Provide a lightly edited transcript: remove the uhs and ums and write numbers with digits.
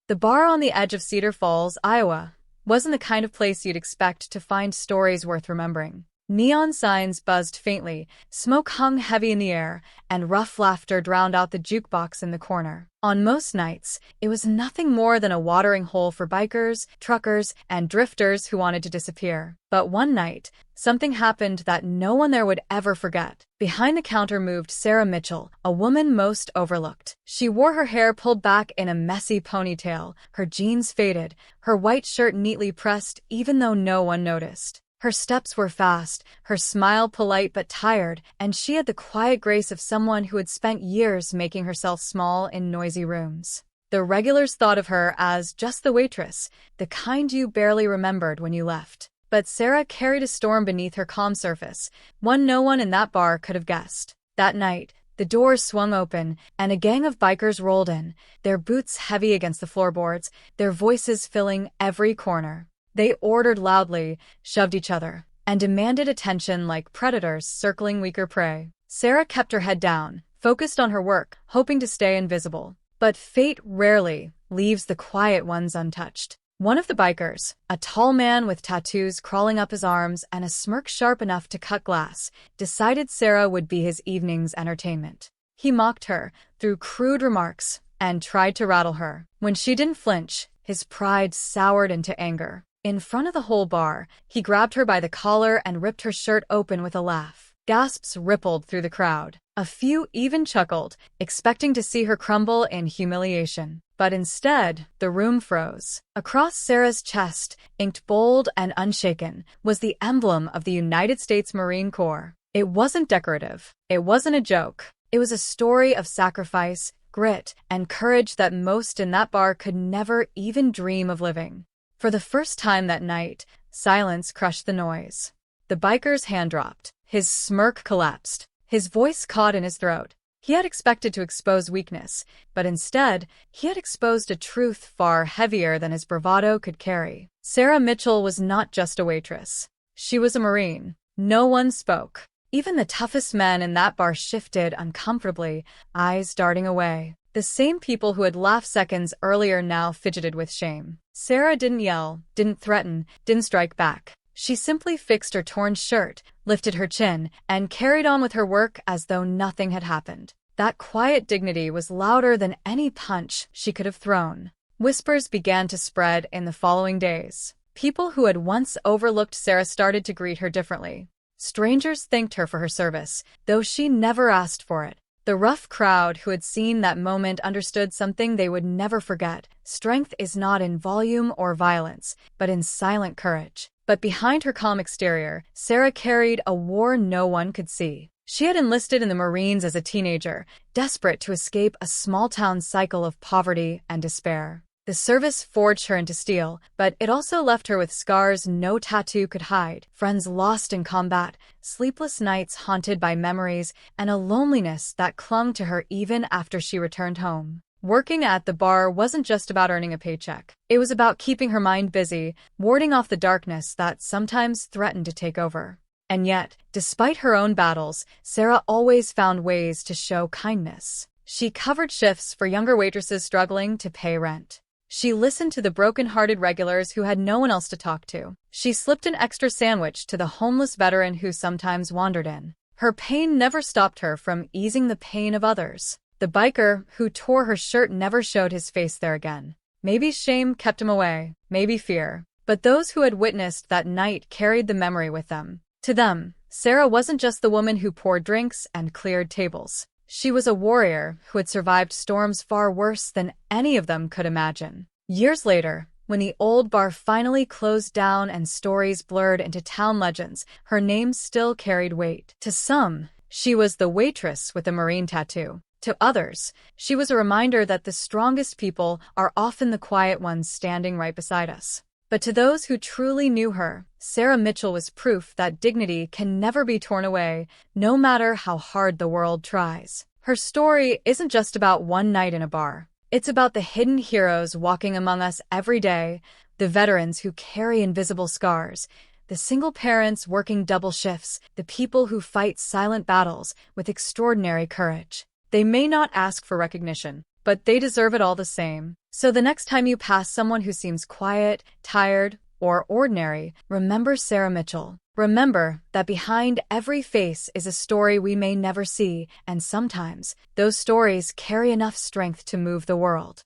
The bar on the edge of Cedar Falls, Iowa, wasn't the kind of place you'd expect to find stories worth remembering. Neon signs buzzed faintly, smoke hung heavy in the air, and rough laughter drowned out the jukebox in the corner. On most nights, it was nothing more than a watering hole for bikers, truckers, and drifters who wanted to disappear. But one night, something happened that no one there would ever forget. Behind the counter moved Sarah Mitchell, a woman most overlooked. She wore her hair pulled back in a messy ponytail, her jeans faded, her white shirt neatly pressed even though no one noticed. Her steps were fast, her smile polite but tired, and she had the quiet grace of someone who had spent years making herself small in noisy rooms. The regulars thought of her as just the waitress, the kind you barely remembered when you left. But Sarah carried a storm beneath her calm surface, one no one in that bar could have guessed. That night, the doors swung open, and a gang of bikers rolled in, their boots heavy against the floorboards, their voices filling every corner. They ordered loudly, shoved each other, and demanded attention like predators circling weaker prey. Sarah kept her head down, focused on her work, hoping to stay invisible. But fate rarely leaves the quiet ones untouched. One of the bikers, a tall man with tattoos crawling up his arms and a smirk sharp enough to cut glass, decided Sarah would be his evening's entertainment. He mocked her, threw crude remarks, and tried to rattle her. When she didn't flinch, his pride soured into anger. In front of the whole bar, he grabbed her by the collar and ripped her shirt open with a laugh. Gasps rippled through the crowd. A few even chuckled, expecting to see her crumble in humiliation. But instead, the room froze. Across Sarah's chest, inked bold and unshaken, was the emblem of the United States Marine Corps. It wasn't decorative. It wasn't a joke. It was a story of sacrifice, grit, and courage that most in that bar could never even dream of living. For the first time that night, silence crushed the noise. The biker's hand dropped. His smirk collapsed. His voice caught in his throat. He had expected to expose weakness, but instead, he had exposed a truth far heavier than his bravado could carry. Sarah Mitchell was not just a waitress. She was a Marine. No one spoke. Even the toughest men in that bar shifted uncomfortably, eyes darting away. The same people who had laughed seconds earlier now fidgeted with shame. Sarah didn't yell, didn't threaten, didn't strike back. She simply fixed her torn shirt, lifted her chin, and carried on with her work as though nothing had happened. That quiet dignity was louder than any punch she could have thrown. Whispers began to spread in the following days. People who had once overlooked Sarah started to greet her differently. Strangers thanked her for her service, though she never asked for it. The rough crowd who had seen that moment understood something they would never forget. Strength is not in volume or violence, but in silent courage. But behind her calm exterior, Sarah carried a war no one could see. She had enlisted in the Marines as a teenager, desperate to escape a small-town cycle of poverty and despair. The service forged her into steel, but it also left her with scars no tattoo could hide, friends lost in combat, sleepless nights haunted by memories, and a loneliness that clung to her even after she returned home. Working at the bar wasn't just about earning a paycheck. It was about keeping her mind busy, warding off the darkness that sometimes threatened to take over. And yet, despite her own battles, Sarah always found ways to show kindness. She covered shifts for younger waitresses struggling to pay rent. She listened to the broken-hearted regulars who had no one else to talk to. She slipped an extra sandwich to the homeless veteran who sometimes wandered in. Her pain never stopped her from easing the pain of others. The biker who tore her shirt never showed his face there again. Maybe shame kept him away, maybe fear. But those who had witnessed that night carried the memory with them. To them, Sarah wasn't just the woman who poured drinks and cleared tables. She was a warrior who had survived storms far worse than any of them could imagine. Years later, when the old bar finally closed down and stories blurred into town legends, her name still carried weight. To some, she was the waitress with a Marine tattoo. To others, she was a reminder that the strongest people are often the quiet ones standing right beside us. But to those who truly knew her, Sarah Mitchell was proof that dignity can never be torn away, no matter how hard the world tries. Her story isn't just about one night in a bar. It's about the hidden heroes walking among us every day, the veterans who carry invisible scars, the single parents working double shifts, the people who fight silent battles with extraordinary courage. They may not ask for recognition. but they deserve it all the same. So the next time you pass someone who seems quiet, tired, or ordinary, remember Sarah Mitchell. Remember that behind every face is a story we may never see, and sometimes those stories carry enough strength to move the world.